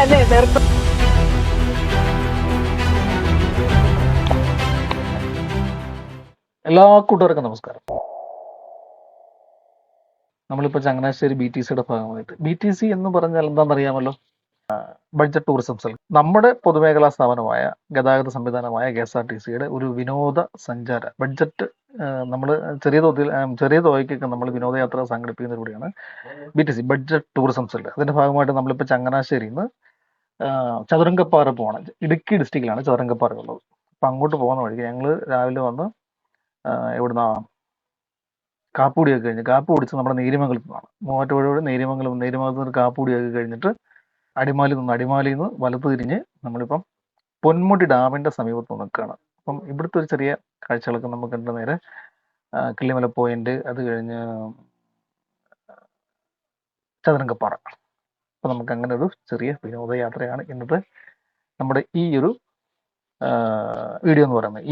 അല്ലേ നിർത്തും. എല്ലാ കൂട്ടുകാർക്കും നമസ്കാരം. നമ്മളിപ്പോൾ ചങ്ങനാശ്ശേരി BTCയുടെ ഭാഗമായിട്ട് BTC എന്ന് പറഞ്ഞാൽ എന്താണെന്നറിയാമല്ലോ? Budget tourism cell. നമ്മുടെ പൊതുമേഖലാ സ്ഥാപനമായ ഗതാഗത സംവിധാനമായ KSRTCയുടെ ഒരു വിനോദ സഞ്ചാര ബഡ്ജറ്റ് നമ്മൾ ചെറിയ തുകയ്ക്കൊക്കെ നമ്മൾ വിനോദയാത്ര സംഘടിപ്പിക്കുന്നതിലൂടെയാണ് BTC ബഡ്ജറ്റ് ടൂറിസം സെൽ. അതിന്റെ ഭാഗമായിട്ട് നമ്മളിപ്പോൾ ചങ്ങനാശ്ശേരിയിൽ നിന്ന് ചതുരംഗപ്പാറ പോകണം. ഇടുക്കി ഡിസ്ട്രിക്റ്റിലാണ് ചതുരംഗപ്പാറ ഉള്ളത്. അപ്പം അങ്ങോട്ട് പോകുന്ന വഴിക്ക് ഞങ്ങൾ രാവിലെ വന്ന് എവിടുന്ന കാപ്പുടിയൊക്കെ കഴിഞ്ഞ് കാപ്പി കുടിച്ച് നമ്മുടെ നേര്യമംഗലത്ത് നിന്നാണ്. മൂവാറ്റുപുഴയോട് നേര്യമംഗലത്ത് നിന്ന് കാപ്പുടിയൊക്കെ കഴിഞ്ഞിട്ട് അടിമാലിയിൽ നിന്ന് വലത്ത് തിരിഞ്ഞ് നമ്മളിപ്പം പൊന്മുടി ഡാമിന്റെ സമീപത്ത് നിൽക്കുകയാണ്. അപ്പം ഇവിടുത്തെ ഒരു ചെറിയ കാഴ്ചകളൊക്കെ നമുക്ക് കണ്ട നേരെ കിള്ളിമല പോയിന്റ്, അത് കഴിഞ്ഞ് ചതുരംഗപ്പാറ. അപ്പം നമുക്ക് അങ്ങനെ ഒരു ചെറിയ വിനോദയാത്രയാണ് ഇന്നത്തെ നമ്മുടെ ഈ ഒരു വീഡിയോ എന്ന് പറയുന്നത്.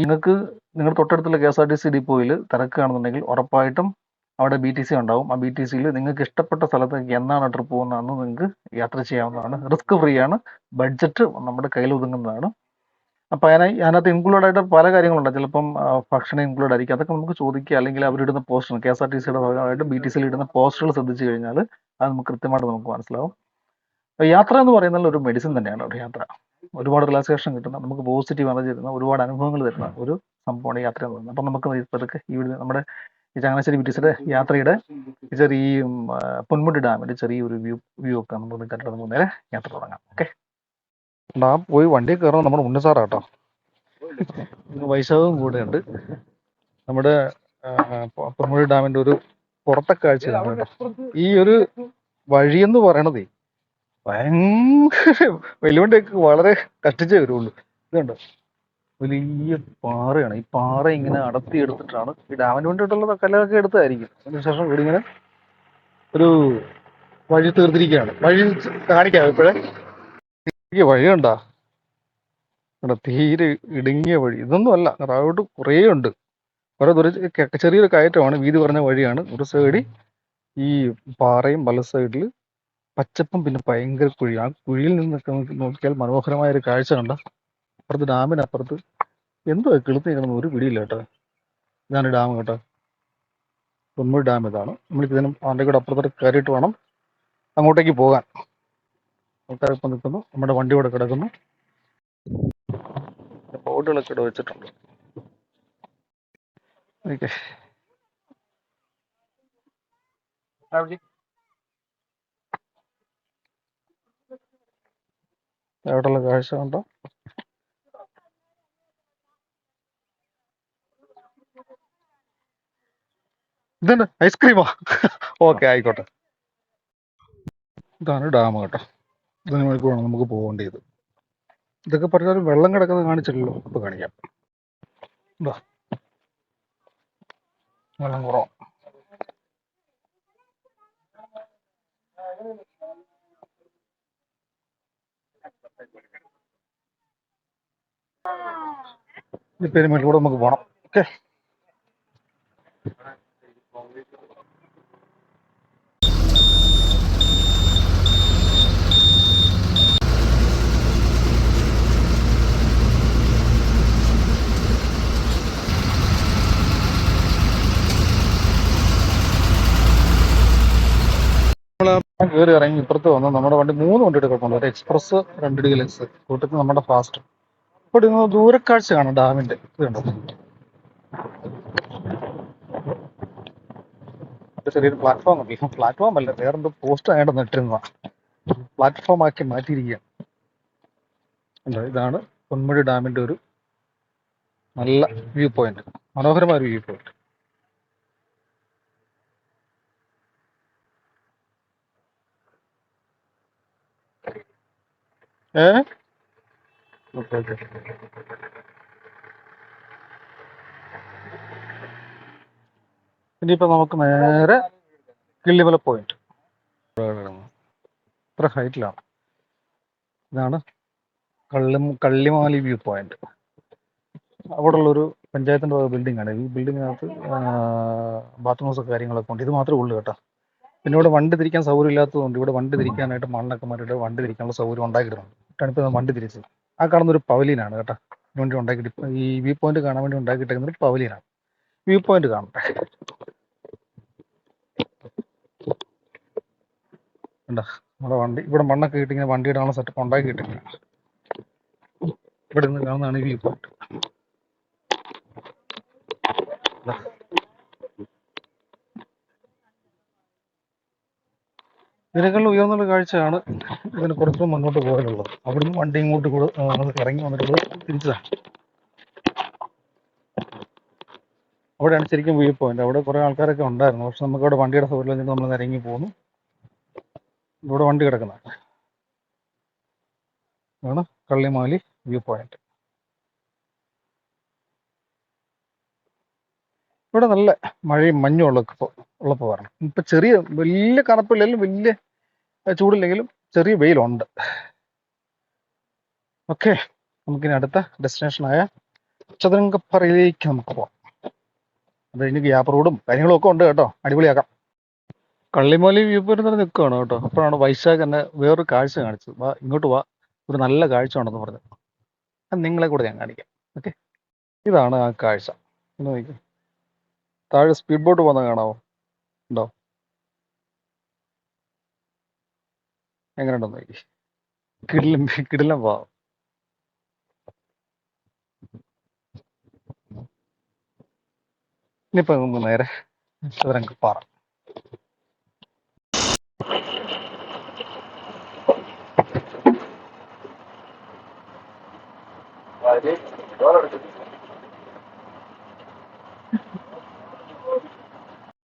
നിങ്ങളുടെ തൊട്ടടുത്തുള്ള KSRTC ഡിപ്പോയിൽ തിരക്കുകയാണെന്നുണ്ടെങ്കിൽ ഉറപ്പായിട്ടും അവിടെ BTC ഉണ്ടാവും. ആ BTCയിൽ നിങ്ങൾക്ക് ഇഷ്ടപ്പെട്ട സ്ഥലത്തേക്ക് എന്നാണ് ട്രിപ്പ് പോകുന്നതെന്ന് നിങ്ങൾക്ക് യാത്ര ചെയ്യാവുന്നതാണ്. റിസ്ക് ഫ്രീ ആണ്. ബഡ്ജറ്റ് നമ്മുടെ കയ്യിൽ ഒതുങ്ങുന്നതാണ്. അപ്പോൾ അതിനകത്ത് ഇൻക്ലൂഡ് ആയിട്ട് പല കാര്യങ്ങളുണ്ട്. ചിലപ്പം ഭക്ഷണം ഇൻക്ലൂഡ് ആയിരിക്കും. അതൊക്കെ നമുക്ക് ചോദിക്കുക, അല്ലെങ്കിൽ അവരിടുന്ന പോസ്റ്റർ, KSRTCയുടെ ഭാഗമായിട്ട് BTCയിൽ ഇടുന്ന പോസ്റ്ററുകൾ ശ്രദ്ധിച്ചു കഴിഞ്ഞാൽ അത് നമുക്ക് കൃത്യമായിട്ട് നമുക്ക് മനസ്സിലാവും. യാത്ര എന്ന് പറയുന്നത് ഒരു മെഡിസിൻ തന്നെയാണ്. ഒരു യാത്ര ഒരുപാട് റിലാക്സേഷൻ കിട്ടുന്ന, നമുക്ക് പോസിറ്റീവ് എനർജി തരുന്ന, ഒരുപാട് അനുഭവങ്ങൾ തരുന്ന ഒരു സംഭവമാണ് യാത്ര എന്ന് പറയുന്നത്. അപ്പം നമുക്ക് ഇപ്പോഴൊക്കെ നമ്മുടെ ഈ ചങ്ങനാശ്ശേരി BTCയുടെ യാത്രയുടെ ചെറിയ പൊന്മുടി ഡാമിന്റെ ചെറിയൊരു വ്യൂ ഒക്കെ നമുക്ക് കണ്ടിട്ട് നമുക്ക് നേരെ യാത്ര തുടങ്ങാം. ഓക്കെ, ഡാം പോയി വണ്ടി കയറണം. നമ്മുടെ മുന്നസാറാട്ടോ, വൈശാഖവും കൂടെ ഉണ്ട്. നമ്മുടെ പൊന്മുടി ഡാമിന്റെ ഒരു പുറത്തെ കാഴ്ച ഈ ഒരു വഴിയെന്ന് പറയണതേ ഭയങ്കര വെല്ലുവിളിയൊക്കെ വളരെ കഷ്ടിച്ചേ വരുള്ളൂ. ഇതുണ്ട്, വലിയ പാറയാണ്. ഈ പാറ ഇങ്ങനെ അടർത്തി എടുത്തിട്ടാണ് ഈ ഡാമിന് വേണ്ടിയിട്ടുള്ള കല്ലൊക്കെ എടുത്തതായിരിക്കും. അതിനുശേഷം ഇവിടെ ഇങ്ങനെ ഒരു വഴി തീർത്തിരിക്കുകയാണ്. വഴി കാണിക്കാം ഇപ്പോഴേ. വഴി കണ്ടാ തീരെ ഇടുങ്ങിയ വഴി. ഇതൊന്നും അല്ല, താഴോട്ട് കുറേ ഉണ്ട്. കുറെ ചെറിയൊരു കയറ്റമാണ്, വീതി കുറഞ്ഞ വഴിയാണ്. ഒരു സൈഡിൽ ഈ പാറയും പല സൈഡിൽ പച്ചപ്പും, പിന്നെ ഭയങ്കര കുഴി. ആ കുഴിയിൽ നിന്നൊക്കെ നോക്കിയാൽ മനോഹരമായ ഒരു കാഴ്ച കണ്ട. അപ്പുറത്ത് ഡാമിനപ്പുറത്ത് എന്തോ കിളുത്തി കിടന്ന് ഒരു പിടിയില്ല കേട്ടോ. ഇതാണ് ഡാം കേട്ടോ, പൊന്മുടി ഡാം ഇതാണ്. നമ്മൾക്ക് ഇതിനും അതിൻ്റെ കൂടെ അപ്പുറത്തോട്ട് കയറിയിട്ട് വേണം അങ്ങോട്ടേക്ക് പോകാൻ. ആൾക്കാരിപ്പം നിൽക്കുന്നു, നമ്മുടെ വണ്ടി ഇവിടെ കിടക്കുന്നു, ബോർഡുകളൊക്കെ ഇവിടെ വെച്ചിട്ടുണ്ട്. ഓക്കെ, എവിടെയുള്ള കാഴ്ച കണ്ടോ. ഇതാണ് ഐസ്ക്രീമാ? ഓക്കെ, ആയിക്കോട്ടെ. ഇതാണ് ഡാം കേട്ടോ. ഇതിന് വേണം നമുക്ക് പോകേണ്ടത്. ഇതൊക്കെ പറഞ്ഞാലും വെള്ളം കിടക്കുന്നത് കാണിച്ചില്ലല്ലോ. ഇപ്പൊ കാണിക്കാം. വെള്ളം കുറവാണ്. ഈ പെരുമേലൂടെ നമുക്ക് പോണം. ഓക്കെ, കയറി ഇറങ്ങി ഇപ്പുറത്ത് വന്ന് നമ്മുടെ വണ്ടി 3 വണ്ടിയുടെ കുഴപ്പമുണ്ട്. ഒരു എക്സ്പ്രസ്, 2 ഡീലക്സ്, കൂട്ടത്തിൽ നമ്മുടെ ഫാസ്റ്റ്. ഇവിടെ നിന്ന് ദൂരക്കാഴ്ച കാണാം ഡാമിന്റെ. ഇതുണ്ടോ, ചെറിയൊരു പ്ലാറ്റ്ഫോം ഉണ്ട്. പ്ലാറ്റ്ഫോം അല്ല, വേറെന്തോ പോസ്റ്റ് ആയിട്ട് നിട്ടിരുന്ന പ്ലാറ്റ്ഫോം ആക്കി മാറ്റിയിരിക്കുകയാണ്. ഇതാണ് പൊന്മുടി ഡാമിന്റെ ഒരു നല്ല വ്യൂ പോയിന്റ്, മനോഹരമായ ഒരു വ്യൂ പോയിന്റ്. ഇനിയിപ്പോ നമുക്ക് നേരെ കിള്ളിമല പോയിന്റ്. ഇത്ര ഹൈറ്റിലാണ്. ഇതാണ് കള്ളിമാലി വ്യൂ പോയിന്റ്. അവിടെ ഉള്ളൊരു പഞ്ചായത്തിന്റെ ബിൽഡിംഗ് ആണ്. ഈ ബിൽഡിങ്ങിനകത്ത് ബാത്റൂംസ് കാര്യങ്ങളൊക്കെ ഉണ്ട്. ഇത് മാത്രമേ ഉള്ളൂ കേട്ടോ. പിന്നെ ഇവിടെ വണ്ടി തിരിക്കാൻ സൗകര്യം ഇല്ലാത്തതുകൊണ്ട് ഇവിടെ വണ്ടി തിരിക്കാനായിട്ട് മണ്ണൊക്കെ മാറ്റിയിട്ട് വണ്ടി തിരിക്കാനുള്ള സൗകര്യം ഉണ്ടാക്കിയിട്ടുണ്ട്. ഇപ്പോൾ വണ്ടി തിരിച്ചത് ആ കാണുന്നൊരു പവലിയനാണ് കേട്ടോ. വേണ്ടി ഉണ്ടാക്കിയിട്ട് ഈ വ്യൂ പോയിന്റ് കാണാൻ വേണ്ടി ഉണ്ടാക്കിയിട്ടേക്കുന്ന ഒരു പവലിയനാണ്. വ്യൂ പോയിന്റ് കാണട്ടെ. എന്താ നമ്മുടെ വണ്ടി ഇവിടെ മണ്ണൊക്കെ കിട്ടിങ്ങനെ വണ്ടി ഇടാനുള്ള സെറ്റപ്പ് ഉണ്ടാക്കി കിട്ടില്ല. ഇവിടെ നിന്ന് കാണുന്നതാണ് ഈ വ്യൂ പോയിന്റ്. ഇതിനേക്കാളും ഉയർന്നുള്ള കാഴ്ചയാണ് ഇതിന് കുറച്ചും മുന്നോട്ട് പോകാനുള്ളത്. അവിടുന്ന് വണ്ടി ഇങ്ങോട്ട് കൂടെ ഇറങ്ങി വന്നിട്ടുള്ളത് തിരിച്ചതാണ്. അവിടെയാണ് ശരിക്കും വ്യൂ പോയിന്റ്. അവിടെ കുറേ ആൾക്കാരൊക്കെ ഉണ്ടായിരുന്നു. പക്ഷെ നമുക്ക് അവിടെ വണ്ടിയുടെ സൗകര്യം നമ്മൾ ഇറങ്ങി പോകുന്നു. ഇവിടെ വണ്ടി കിടക്കുന്നതാണ് ആണ് കള്ളിമാലി വ്യൂ പോയിന്റ്. ഇവിടെ നല്ല മഴയും മഞ്ഞും ഉള്ളപ്പോൾ വരണം. ഇപ്പം ചെറിയ വലിയ കറുപ്പില്ലെങ്കിലും വലിയ ചൂടില്ലെങ്കിലും ചെറിയ വെയിലുണ്ട്. ഓക്കെ, നമുക്കിനി അടുത്ത ഡെസ്റ്റിനേഷനായ ചതുരംഗപ്പാറയിലേക്ക് നമുക്ക് പോകാം. അത് കഴിഞ്ഞ് ഗ്യാപ്പ് റോഡും കാര്യങ്ങളും ഒക്കെ ഉണ്ട് കേട്ടോ. അടിപൊളിയാക്കാം. കള്ളിമാലി വ്യൂ പോയിന്റ് തന്നെ നിൽക്കുകയാണ് കേട്ടോ. അപ്പോഴാണ് വൈശാഖ് എന്നെ വേറൊരു കാഴ്ച കാണിച്ചത്. വാ ഇങ്ങോട്ട് വാ, ഒരു നല്ല കാഴ്ച ഉണ്ടെന്ന് പറഞ്ഞു. അത് നിങ്ങളെ കൂടെ ഞാൻ കാണിക്കാം. ഓക്കെ, ഇതാണ് ആ കാഴ്ച. ഒന്ന് നോക്കി, താഴെ സ്പീഡ് ബോട്ട് പോകുന്ന കാണാമോ? ഉണ്ടോ? എങ്ങനെയുണ്ടെന്ന് നോക്കി. കിടിലം വാ. ഇനിയിപ്പോ നമുക്ക് നേരെ ചതുരംഗപ്പാറ.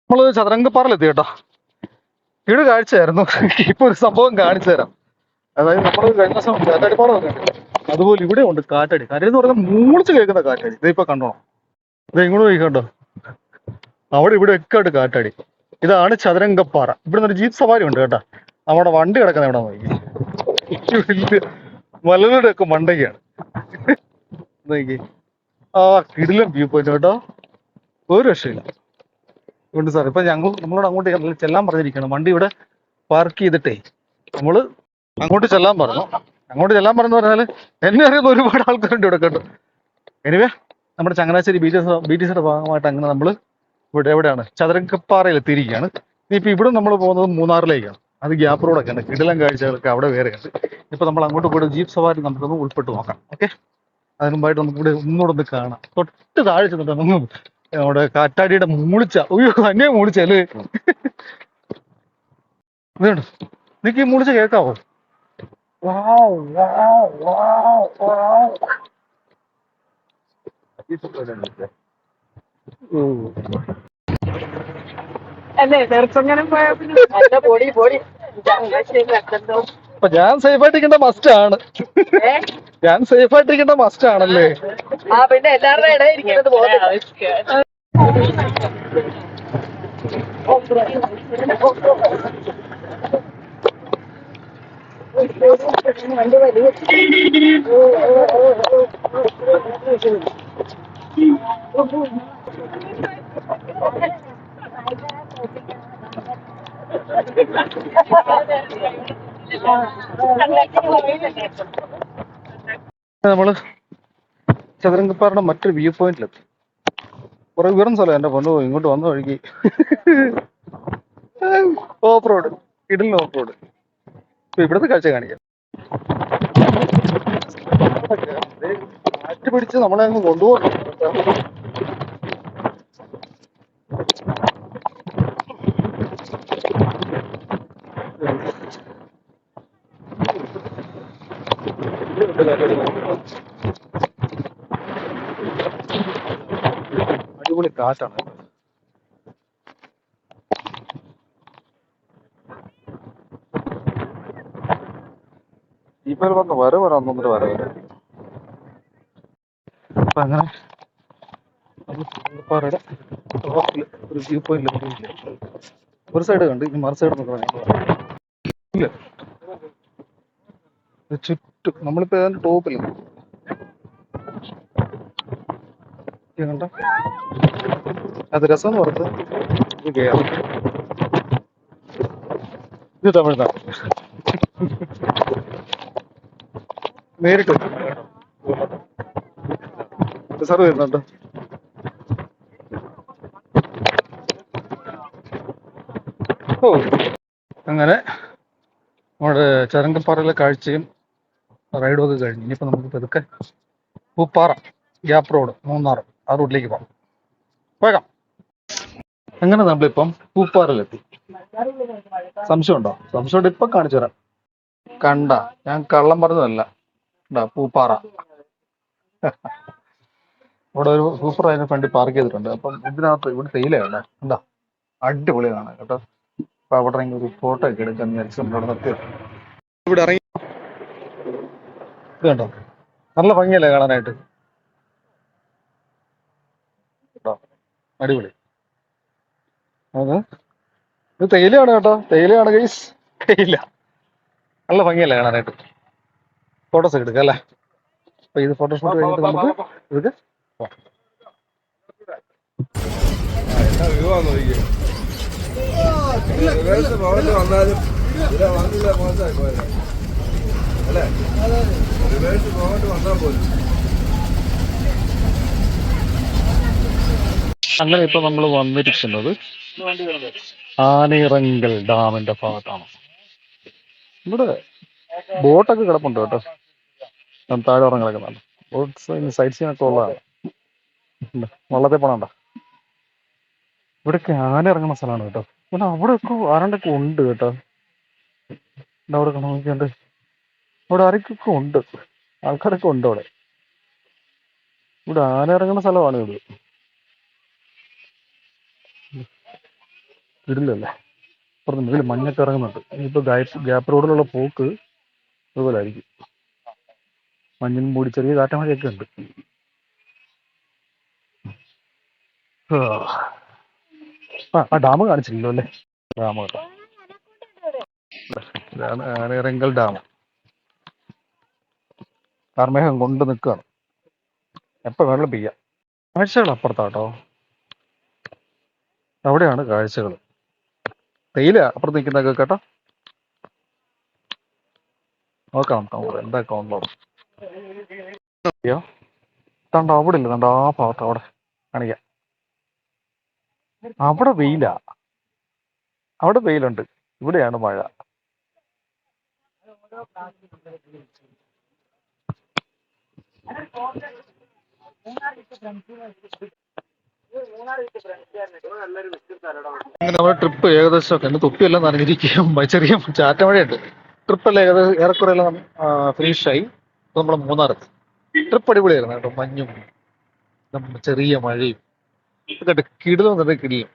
നമ്മള് ചതുരംഗപ്പാറയിലെത്തി കേട്ടോ. ഇവിടെ കാഴ്ചയായിരുന്നു. ഇപ്പൊ ഒരു സംഭവം കാണിച്ചു തരാം. അതായത് നമ്മൾ കഴിഞ്ഞ ദിവസം കാറ്റാടിപ്പാറ കണ്ടില്ല, അതുപോലെ ഇവിടെ ഉണ്ട് കാറ്റാടി. കാറ്റാടി എന്ന് പറഞ്ഞാൽ മൂളിച്ച് കേൾക്കുന്ന കാറ്റാടി. ഇതിപ്പോ കണ്ടോണം, ഇത് ഇങ്ങോട്ട് പോയി കണ്ടോ. അവിടെ ഇവിടെ ഒക്കെ ഉണ്ട് കാറ്റാടി. ഇതാണ് ചതുരംഗപ്പാറ. ഇവിടെ ഒരു ജീപ്പ് സവാരി ഉണ്ട് കേട്ടോ. നമ്മുടെ വണ്ടി കിടക്കുന്ന എവിടെ നോക്കി. വലിയ മലകളുടെ ഒക്കെ മണ്ടയ്ക്കാണ് നോക്കി. ആ കിടിലം വ്യൂ പോയിന്റ് കേട്ടോ, ഒരു രക്ഷയില്ല. ഉണ്ട് സാർ. ഇപ്പൊ നമ്മളോട് അങ്ങോട്ട് ചെല്ലാൻ പറഞ്ഞിരിക്കണം. വണ്ടി ഇവിടെ പാർക്ക് ചെയ്തിട്ടേ നമ്മള് അങ്ങോട്ട് ചെല്ലാൻ പറഞ്ഞു. അങ്ങോട്ട് ചെല്ലാൻ പറഞ്ഞു പറഞ്ഞാൽ എന്നെ അറിയുന്ന ഒരുപാട് ആൾക്കാരുണ്ട് ഇവിടെ കേട്ടോ. എനിവേ നമ്മുടെ ചങ്ങനാശ്ശേരി ബീച്ചസിന്റെ ഭാഗമായിട്ട് അങ്ങനെ നമ്മൾ ഇവിടെ എവിടെയാണ് ചതുരംഗപ്പാറയിൽ എത്തിയിരിക്കുകയാണ്. ഇനിയിപ്പോ ഇവിടെ നമ്മൾ പോകുന്നത് മൂന്നാറിലേക്കാണ്. അത് ഗ്യാപ്പ് റോഡൊക്കെ ഉണ്ട്. കിടിലം കാഴ്ചകളൊക്കെ അവിടെ വേറെയുണ്ട്. ഇപ്പൊ നമ്മൾ അങ്ങോട്ട് പോയിട്ട് ജീപ്പ് സവാരി നമുക്കൊന്ന് ഉൾപ്പെട്ട് നോക്കാം. ഓക്കെ, അതിന് മുമ്പായിട്ട് നമുക്ക് ഇവിടെ ഒന്നുകൂടെ ഒന്ന് കാണാം. തൊട്ട് താഴെ ചെന്നിട്ട് നമ്മുടെ കാറ്റാടിയുടെ മൂളിച്ച, അയ്യോ അന്നെ മൂളിച്ചല്ലേ. ഇതുണ്ട്, നിനക്ക് ഈ മൂളിച്ച കേൾക്കാവോ? അപ്പൊ ഞാൻ സേഫായിട്ടിരിക്കേണ്ട മസ്റ്റ് ആണ്. ഞാൻ സേഫായിട്ടിരിക്കേണ്ട മസ്റ്റ് ആണല്ലേ. പിന്നെ എല്ലാവരുടെ ഇടയിൽ ഇരിക്കുന്നത് പോകുന്നത്. വണ്ടി വലിയ നമ്മള് ചതുരംഗപ്പാറയുടെ മറ്റൊരു വ്യൂ പോയിന്റിലെത്തി. കുറെ ഉയർന്ന സ്ഥലം എന്റെ പൊന്നു. ഇങ്ങോട്ട് വന്ന വഴിക്ക് ഓഫ് റോഡ്, ഇടലിന് ഓഫ് റോഡ്. ഇവിടുത്തെ കാഴ്ച കാണിക്കാം. കാറ്റ് പിടിച്ച് നമ്മളെ അങ്ങ് കൊണ്ടുപോകും. അടിപൊളി കാറ്റാണ്. ഈ പേര് വന്ന് വരവൊന്നിട്ട് വരവര. അപ്പൊ അങ്ങനെ പാറയുടെ ഒരു വ്യൂ പോയിന്റ് ഒരു സൈഡ് കണ്ട് ഇനി മറു സൈഡ് ഇല്ല. ചുറ്റും നമ്മളിപ്പോ ഏതാണ്ട് ടോപ്പിൽ കണ്ട. അത് രസം എന്ന് പറഞ്ഞത് ഇത് കയറും. ഇത് തമിഴ്നാട് നേരിട്ട് സാറ് വരുന്നുണ്ട്. ഓ അങ്ങനെ നമ്മുടെ ചരങ്കപ്പാറയിലെ കാഴ്ചയും റൈഡും ഒക്കെ കഴിഞ്ഞു. ഇനിയിപ്പോൾ നമുക്ക് പതുക്കെ പൂപ്പാറ ഗ്യാപ്പ് റോഡ് മൂന്നാർ ആ റൂട്ടിലേക്ക് പോകാം. പോകാം. അങ്ങനെ നമ്മളിപ്പം പൂപ്പാറയിലെത്തി. സംശയമുണ്ടോ? സംശയമുണ്ട്, ഇപ്പം കാണിച്ചു തരാം. കണ്ട, ഞാൻ കള്ളം പറഞ്ഞതല്ല. പൂപ്പാറ ഇവിടെ ഒരു സൂപ്പർ അതിന് ഫ്രണ്ട് പാർക്ക് ചെയ്തിട്ടുണ്ട്. അപ്പം ഇതിനകത്ത് ഇവിടെ തേയിലയാണ്. എന്താ അടിപൊളിയാണ് കേട്ടോ. അപ്പൊ അവിടെ ഇറങ്ങി ഒരു ഫോട്ടോ ഒക്കെ എടുക്കാൻ വിചാരിച്ചു ഇവിടെ നിർത്തി. ഇവിടെ ഇറങ്ങി ഇത് കണ്ടോ, നല്ല ഭംഗിയല്ലേ കാണാനായിട്ട്. കേട്ടോ, അടിപൊളി. അത് ഇത് തേയിലയാണ് കേട്ടോ, തേയിലയാണ് ഗൈസ്, തേയില. നല്ല ഭംഗിയല്ലേ കാണാനായിട്ട്. ഫോട്ടോസ് ഒക്കെ എടുക്കാം അല്ലേ. അപ്പൊ ഇത് ഫോട്ടോഷൂട്ട് കഴിഞ്ഞിട്ട് നമുക്ക് ഇതൊക്കെ വന്നാലും അല്ലേ, വന്നാൽ പോലും. അങ്ങനെ ഇപ്പൊ നമ്മൾ വന്നിരിക്കുന്നത് ആനയിറങ്കൽ ഡാമിന്റെ ഭാഗത്താണ്. ഇവിടെ ബോട്ടൊക്കെ കിടപ്പുണ്ട് കേട്ടോ. താഴെ ഉറങ്ങി കിടക്കുന്നുണ്ട്. ബോട്ട്സ് സൈഡ് സീനൊക്കെ ഉള്ളതാണ്. വള്ളത്തെ പോണണ്ട. ഇവിടെയൊക്കെ ആന ഇറങ്ങുന്ന സ്ഥലമാണ് കേട്ടോ. പിന്നെ അവിടെയൊക്കെ ആരണ്ടൊക്കെ ഉണ്ട് കേട്ടോ. അവിടെ നോക്കിയുണ്ട്, അവിടെ ആരൊക്കെ ഉണ്ട്, ആൾക്കാരൊക്കെ ഉണ്ട് അവിടെ. ഇവിടെ ആന ഇറങ്ങുന്ന സ്ഥലമാണ് ഇത്. ഇടില്ലല്ലേ, അപ്പുറത്ത് ഇതിൽ മഞ്ഞൊക്കെ ഇറങ്ങുന്നുണ്ട്. ഇനിയിപ്പോൾ ഗ്യാപ്പ് റോഡിലുള്ള പോക്ക് അതുപോലെ ആയിരിക്കും. മഞ്ഞിൻ മൂടി ചെറിയ കാറ്റമഴയൊക്കെ ഉണ്ട്. ആ ഡാം കാണിച്ചില്ലല്ലോ അല്ലേ. ഡാം കേട്ടോ, ഇതാണ് ആനയിറങ്കൽ ഡാം. കാർമേഘം കൊണ്ട് നിൽക്കുകയാണ്, എപ്പോൾ വെള്ളം പെയ്യാം. കാഴ്ചകൾ അപ്പുറത്താട്ടോ, അവിടെയാണ് കാഴ്ചകൾ. തേയില അപ്പുറത്ത് നിൽക്കുന്നതൊക്കെ കേട്ടോ. നോക്കാം എന്തൊക്കെ ഉണ്ടോ. തണ്ട അവിടെ ഇല്ല, തണ്ട ആ ഭാഗത്ത് അവിടെ കാണിക്കാം. അവിടെ വെയില, അവിടെ വെയിലുണ്ട്, ഇവിടെയാണ് മഴ. അങ്ങനെ നമ്മുടെ ട്രിപ്പ് ഏകദേശം ഒക്കെ, എന്റെ തൊപ്പിയെല്ലാം നനഞ്ഞിരിക്കും, ചെറിയ ചാറ്റ മഴയുണ്ട്. ട്രിപ്പെല്ലാം ഏകദേശം ഏറെക്കുറെ എല്ലാം ഫിനിഷായി. നമ്മൾ മൂന്നാറെത്തി. ട്രിപ്പ് അടിപൊളിയായിരുന്നു കേട്ടോ. മഞ്ഞും ചെറിയ മഴയും ഇതൊക്കെ കിടിലം തന്നെ കിടിലും.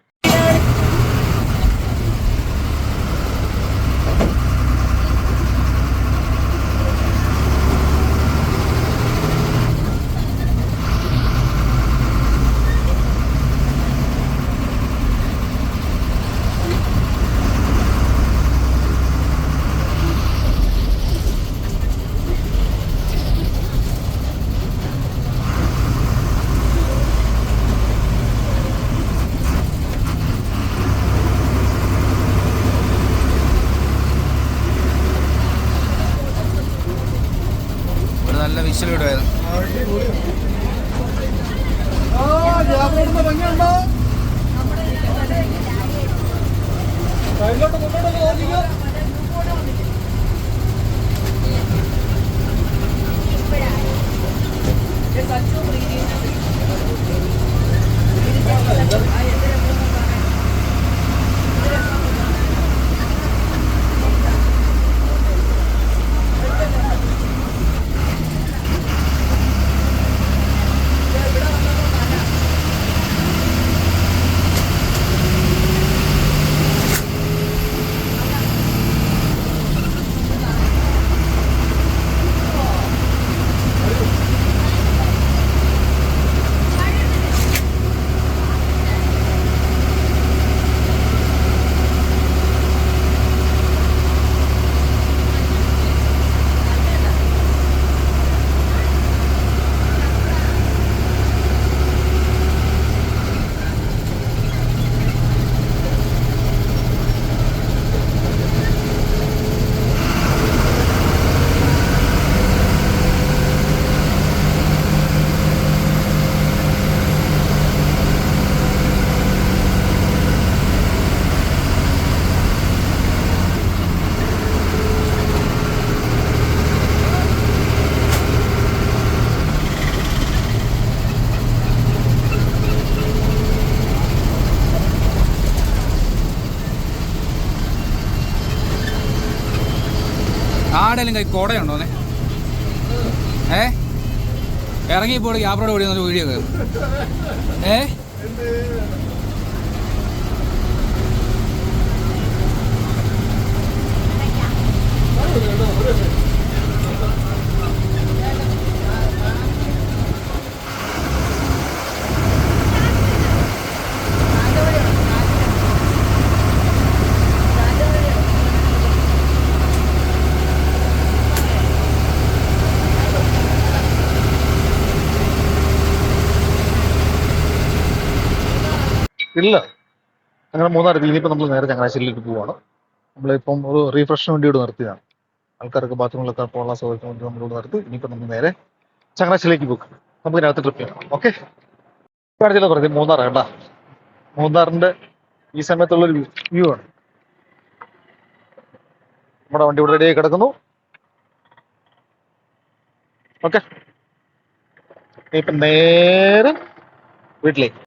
നല്ല വിഷലുണ്ടായിരുന്നു. ആരെങ്കിലും കൈ കോടയുണ്ടോന്നെ? ഇറങ്ങിപ്പോൾ ക്യാമറയുടെ ഓടി വന്നൊരു വീഡിയോ കയറും. ഇല്ല, അങ്ങനെ മൂന്നാർ ഇനിയിപ്പോൾ നമ്മൾ നേരെ ചങ്ങനാശ്ശേരിയിലേക്ക് പോവാണ്. നമ്മളിപ്പം ഒരു റീഫ്രഷിന് വേണ്ടി ഇവിടെ നിർത്തിയതാണ്. ആൾക്കാർക്ക് ബാത്റൂമിലൊക്കെ പോകാനുള്ള സൗകര്യം വേണ്ടി നമ്മളിവിടെ നിർത്തി. ഇനിയിപ്പോൾ നമ്മൾ നേരെ ചങ്ങനാശ്ശേരിയിലേക്ക് പോകും. നമുക്ക് ഇതിനകത്ത് ട്രിപ്പ് ചെയ്യണം. ഓക്കെ, കാണിച്ചില്ല പറഞ്ഞു മൂന്നാർ കേട്ടാ. മൂന്നാറിന്റെ ഈ സമയത്തുള്ളൊരു വ്യൂ ആണ്. നമ്മുടെ വണ്ടി ഇവിടെ റെഡിയായി കിടക്കുന്നു. ഓക്കെ, ഇപ്പം നേരെ വീട്ടിലേക്ക്.